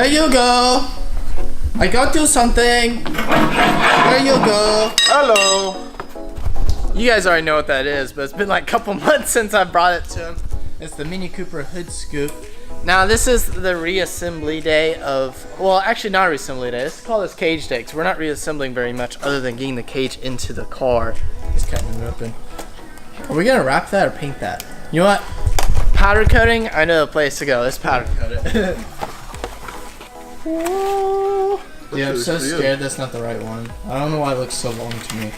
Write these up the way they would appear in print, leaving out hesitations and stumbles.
Here you go. I got you something. Here you go. Hello. You guys already know what that is, but it's been like a couple months since I brought it to him. It's the Mini Cooper hood scoop. Now this is the reassembly day of, well actually not a reassembly day, let's call this cage day because we're not reassembling very much other than getting the cage into the car. Just cutting it open. Are we gonna wrap that or paint that? You know what? Powder coating, I know the place to go. Let's powder coat it. Yeah, I'm so scared that's not the right one. I don't know why it looks so long to me.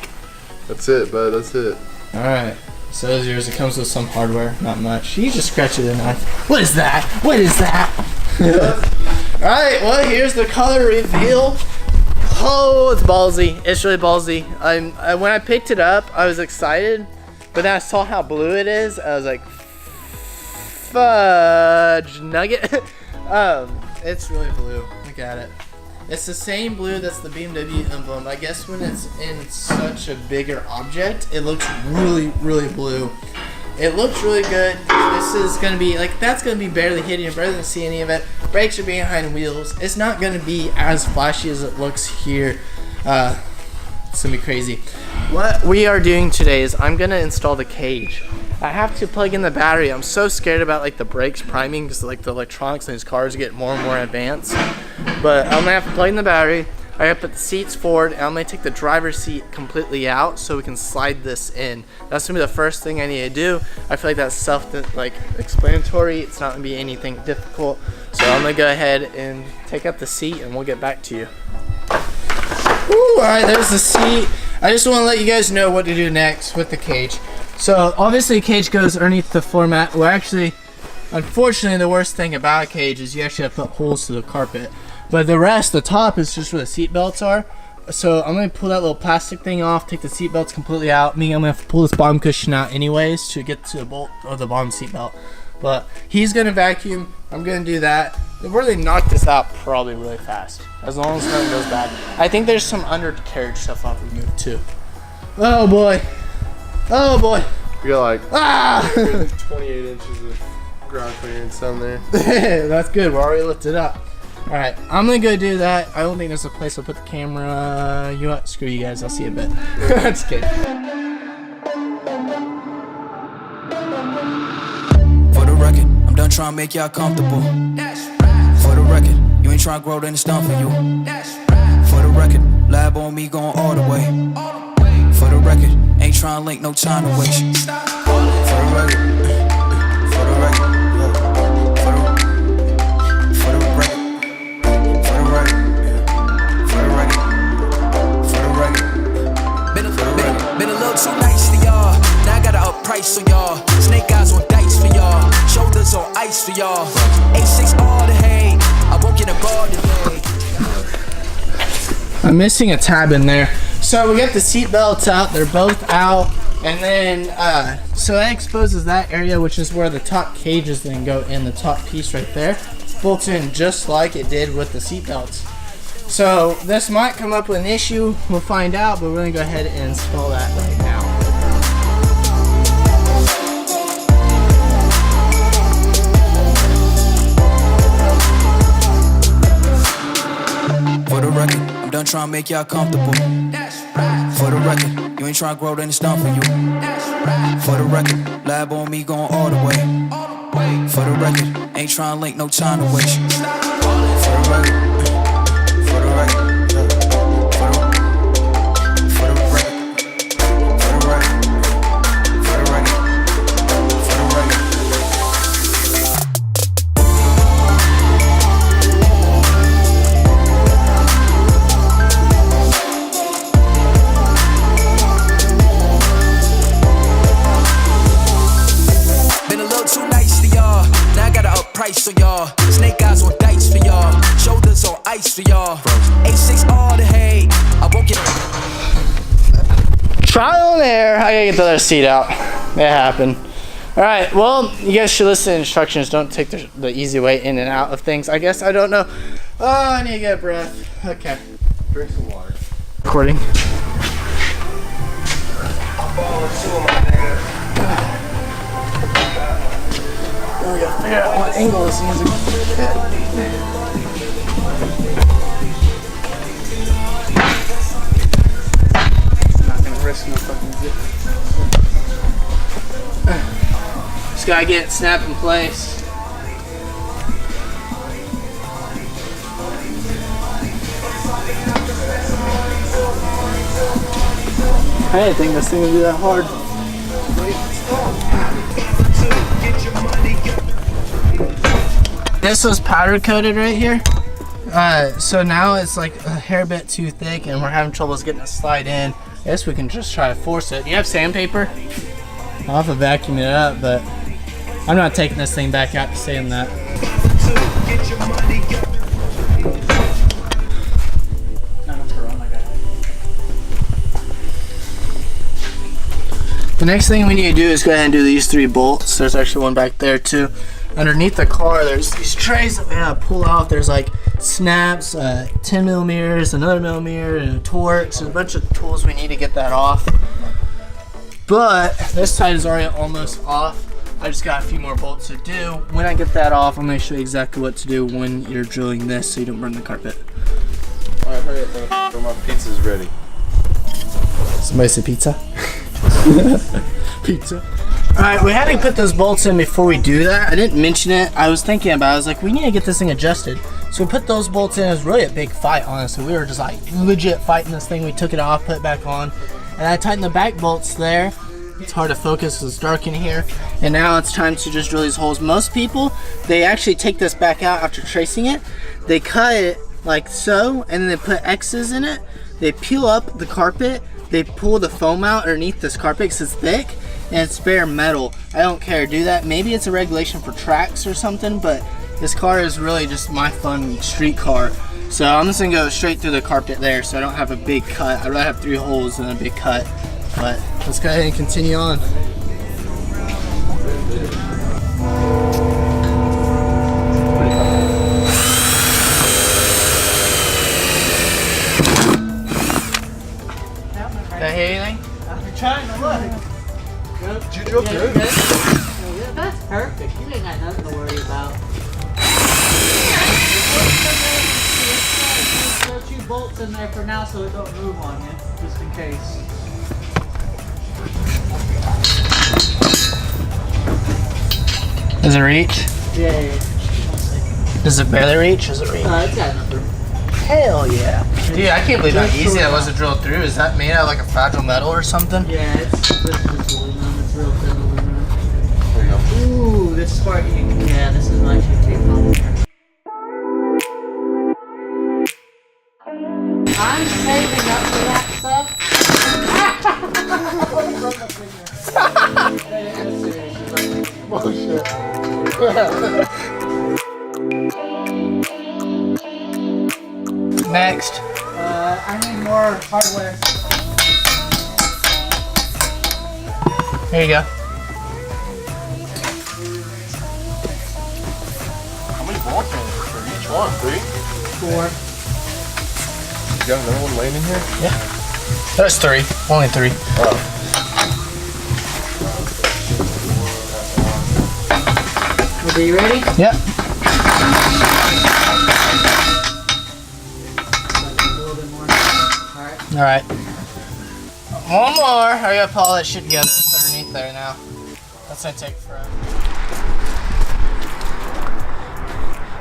That's it, bud. That's it. Alright. So is yours. It comes with some hardware. Not much. You just scratch it in knife. What is that? What is that? Alright, well here's the color reveal. Oh, it's ballsy. It's really ballsy. When I picked it up, I was excited. But then I saw how blue it is. I was like, fudge nugget. It's really blue. Look at it. It's the same blue that's the BMW emblem. I guess when it's in such a bigger object, it looks really, really blue. It looks really good. This is gonna be like, that's gonna be barely hitting. You're barely gonna see any of it. Brakes are behind wheels. It's not gonna be as flashy as it looks here. It's gonna be crazy. What we are doing today is I'm gonna install the cage. I have to plug in the battery. I'm so scared about like the brakes priming because like the electronics in these cars get more and more advanced. But I'm gonna have to plug in the battery. I gotta put the seats forward and I'm gonna take the driver's seat completely out so we can slide this in. That's gonna be the first thing I need to do. I feel like that's self-explanatory. It's not gonna be anything difficult. So I'm gonna go ahead and take out the seat and we'll get back to you. All right, there's the seat. I just want to let you guys know what to do next with the cage. So obviously the cage goes underneath the floor mat. Well, actually, unfortunately, the worst thing about a cage is you actually have to put holes to the carpet. But the rest, the top is just where the seat belts are. So I'm going to pull that little plastic thing off, take the seat belts completely out. Me, I'm going to have to pull this bottom cushion out anyways to get to the bolt of the bottom seat belt. But he's going to vacuum. I'm going to do that. They'll really knock this out probably really fast, as long as nothing goes bad. I think there's some undercarriage stuff I'll remove too. Oh boy. Oh boy. We got like 28 inches of ground clearance down there. That's good. We're already lifted up. Alright, I'm gonna go do that. I don't think there's a place I'll put the camera. You know what? Screw you guys. I'll see you in a bit. Just kidding. For the record, I'm done trying to make y'all comfortable. For the record, you ain't trying to grow, then it's done for you. For the record, lab on me going all the way. For the record, ain't trying to link, no time to waste. For the record, for the record, for the record, for the record, for the record. Been a little too nice to y'all. Now I gotta up price on y'all. Snake eyes on dice for y'all. Shoulders on ice for y'all. A6 all the hate. I won't get involved today. I'm missing a tab in there. So we got the seat belts out. They're both out. And then, so that exposes that area, which is where the top cages then go in, the top piece right there. Bolts in just like it did with the seat belts. So this might come up with an issue. We'll find out, but we're gonna go ahead and install that right now. For the record, I'm done trying to make y'all comfortable. For the record, you ain't trying to grow, then it's done for you. For the record, lab on me going all the way. For the record, ain't trying to link, no time to waste. For the record, for the record, for the record, for the record, for the record, for the record. Price for y'all, snake eyes on dice for y'all, shoulders on ice for y'all. A6 all the hate. I won't get Trial and error. I gotta get the other seat out. It happened. All right. Well, you guys should listen to instructions. Don't take the easy way in and out of things. I guess I don't know. Oh, I need to get a breath. Okay. Drink some water. Recording. We gotta figure out what angle this thing is. Not gonna risk no fucking zip. Just gotta get it snapped in place. I didn't think this thing would be that hard. This was powder coated right here. So now it's like a hair bit too thick and we're having troubles getting it to slide in. I guess we can just try to force it. Do you have sandpaper? I'll have to vacuum it up, but I'm not taking this thing back out to sand that. The next thing we need to do is go ahead and do these 3 bolts. There's actually one back there too. Underneath the car, there's these trays that we gotta pull off. There's like snaps, 10 millimeters, another millimeter, and Torx. There's a bunch of tools we need to get that off. But this side is already almost off. I just got a few more bolts to do. When I get that off, I'm gonna show you exactly what to do when you're drilling this so you don't burn the carpet. Alright, hurry up, bro. My pizza's ready. Somebody say pizza? Pizza. Alright, we had to put those bolts in before we do that. I didn't mention it. I was thinking about it. I was like, we need to get this thing adjusted. So we put those bolts in. It was really a big fight, honestly. We were just like legit fighting this thing. We took it off, put it back on. And I tightened the back bolts there. It's hard to focus because it's dark in here. And now it's time to just drill these holes. Most people, they actually take this back out after tracing it. They cut it like so, and then they put X's in it. They peel up the carpet. They pull the foam out underneath this carpet because it's thick and it's bare metal. I don't care, do that. Maybe it's a regulation for tracks or something, but this car is really just my fun street car. So I'm just gonna go straight through the carpet there so I don't have a big cut. I'd rather have 3 holes than a big cut. But let's go ahead and continue on. Did I hear anything? I'm trying to look. Did you drill through? Yeah, that's perfect. You ain't got nothing to worry about. Throw 2 bolts in there for now so it don't move on you, just in case. Does it reach? Yeah. Does it barely reach? Does it reach? It's got enough room. Hell yeah. Dude, I can't believe how easy that was to drill through. Is that made out of like a fragile metal or something? Yeah, it's aluminum. It's real thin aluminum. There you go. Ooh, this part, yeah, this is my shit tape on there. I'm saving up for that stuff. Bullshit. Next. I need more hardware. Here you go. How many bolts are there for each one? 3? 4. You got another one laying in here? Yeah. There's 3. Only 3. Oh. Are you ready? Yep. A little bit more. Alright. Alright. One more. I gotta pull all that shit together. It's underneath there now. That's gonna take forever.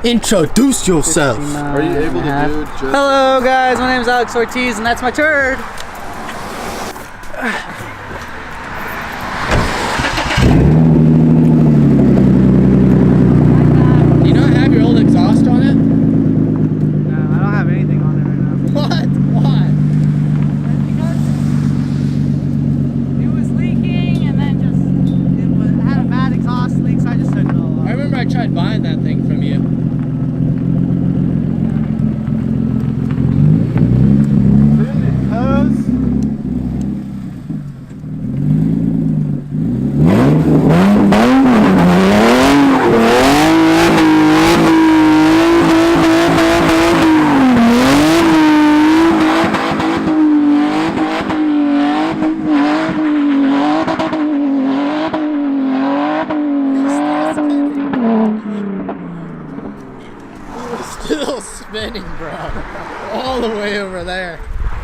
Introduce yourself. Are you able to do just... Hello guys, my name is Alex Ortiz and that's my turd. Do you not have your old exhaust on it? No, I don't have anything on it right now. What? Why? Because it was leaking and then just it had a bad exhaust leak, so I just took it all off. I remember I tried buying that thing from you.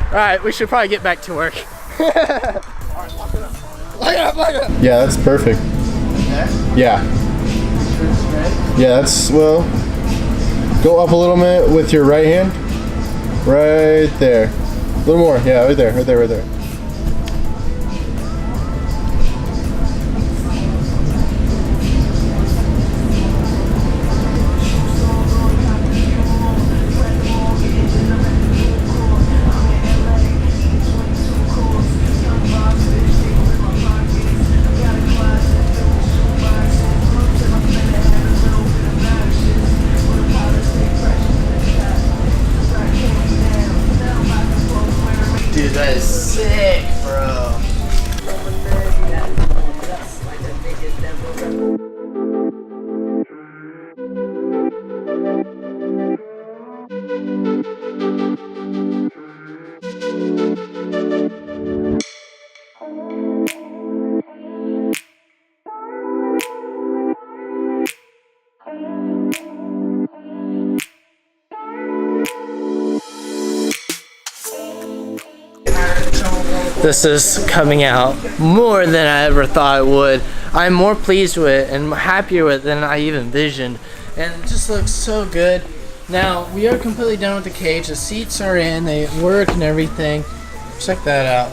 Alright, we should probably get back to work. Lock it up. Yeah, that's perfect. Yeah. Yeah, that's, well, go up a little bit with your right hand. Right there. A little more. Yeah, right there. Dude, that is sick, bro. This is coming out more than I ever thought it would. I'm more pleased with it and happier with it than I even envisioned. And it just looks so good. Now, we are completely done with the cage. The seats are in, they work and everything. Check that out.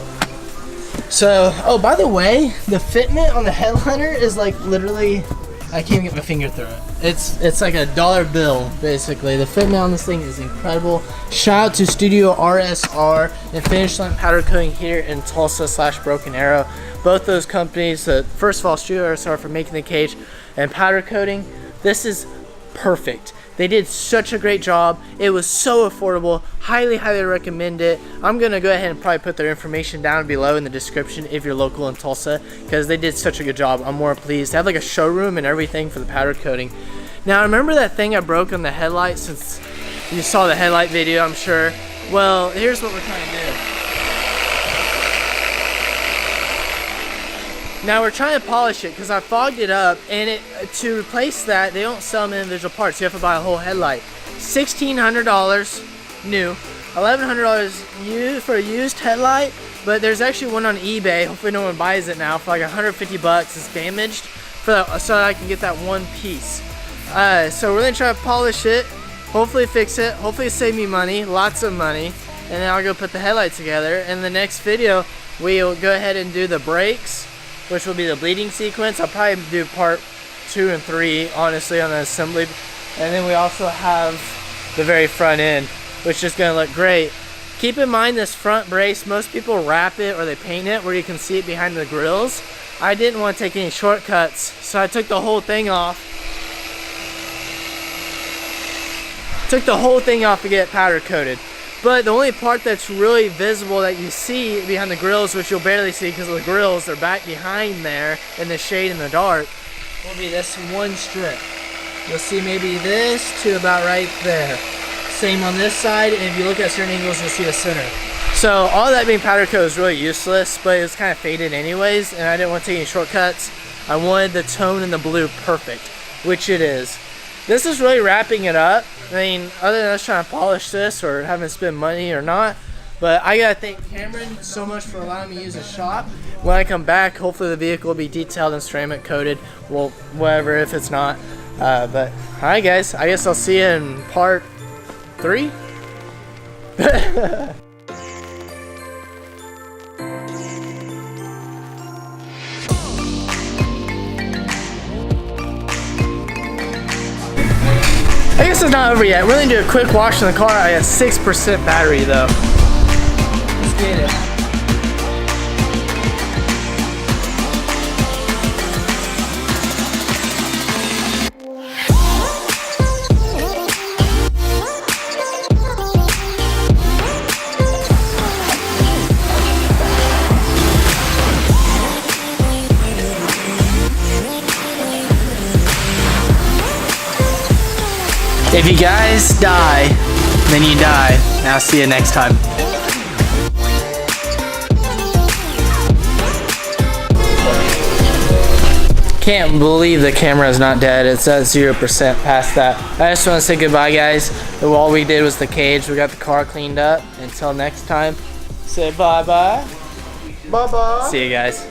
So, oh, by the way, the fitment on the headliner is like literally, I can't get my finger through it. It's like a dollar bill, basically. The fitment on this thing is incredible. Shout out to StudioRSR and Finish Line Powder Coating here in Tulsa / Broken Arrow. Both those companies, first of all, StudioRSR for making the cage and powder coating. This is perfect. They did such a great job. It was so affordable. Highly, highly recommend it. I'm gonna go ahead and probably put their information down below in the description if you're local in Tulsa, because they did such a good job. I'm more pleased. They have like a showroom and everything for the powder coating. Now, remember that thing I broke on the headlight, since you saw the headlight video, I'm sure. Well, here's what we're trying to do. Now we're trying to polish it because I fogged it up, and to replace that, they don't sell them in individual parts. You have to buy a whole headlight. $1,600 new, $1,100 used for a used headlight, but there's actually one on eBay. Hopefully no one buys it now for like 150 bucks. It's damaged, so that I can get that one piece. So we're gonna try to polish it, hopefully fix it, hopefully save me money, lots of money, and then I'll go put the headlight together. In the next video, we'll go ahead and do the brakes, which will be the bleeding sequence. I'll probably do part 2 and 3, honestly, on the assembly. And then we also have the very front end, which is gonna look great. Keep in mind this front brace, most people wrap it or they paint it where you can see it behind the grills. I didn't want to take any shortcuts, so I took the whole thing off. Took the whole thing off to get it powder coated. But the only part that's really visible that you see behind the grills, which you'll barely see because of the grills, they're back behind there in the shade in the dark, will be this one strip. You'll see maybe this to about right there. Same on this side, and if you look at certain angles, you'll see the center. So all that being powder coat is really useless, but it was kind of faded anyways, and I didn't want to take any shortcuts. I wanted the tone in the blue perfect, which it is. This is really wrapping it up. I mean, other than us trying to polish this or having to spend money or not, but I gotta thank Cameron so much for allowing me to use his shop. When I come back, hopefully the vehicle will be detailed and ceramic coated. Well, whatever if it's not. But alright guys, I guess I'll see you in part 3. I guess it's not over yet. We're gonna do a quick wash in the car. I got 6% battery though. Let's get it. If you guys die, then you die. And I'll see you next time. Can't believe the camera is not dead. It's at 0% past that. I just want to say goodbye, guys. All we did was the cage. We got the car cleaned up. Until next time, say bye-bye. Bye-bye. See you guys.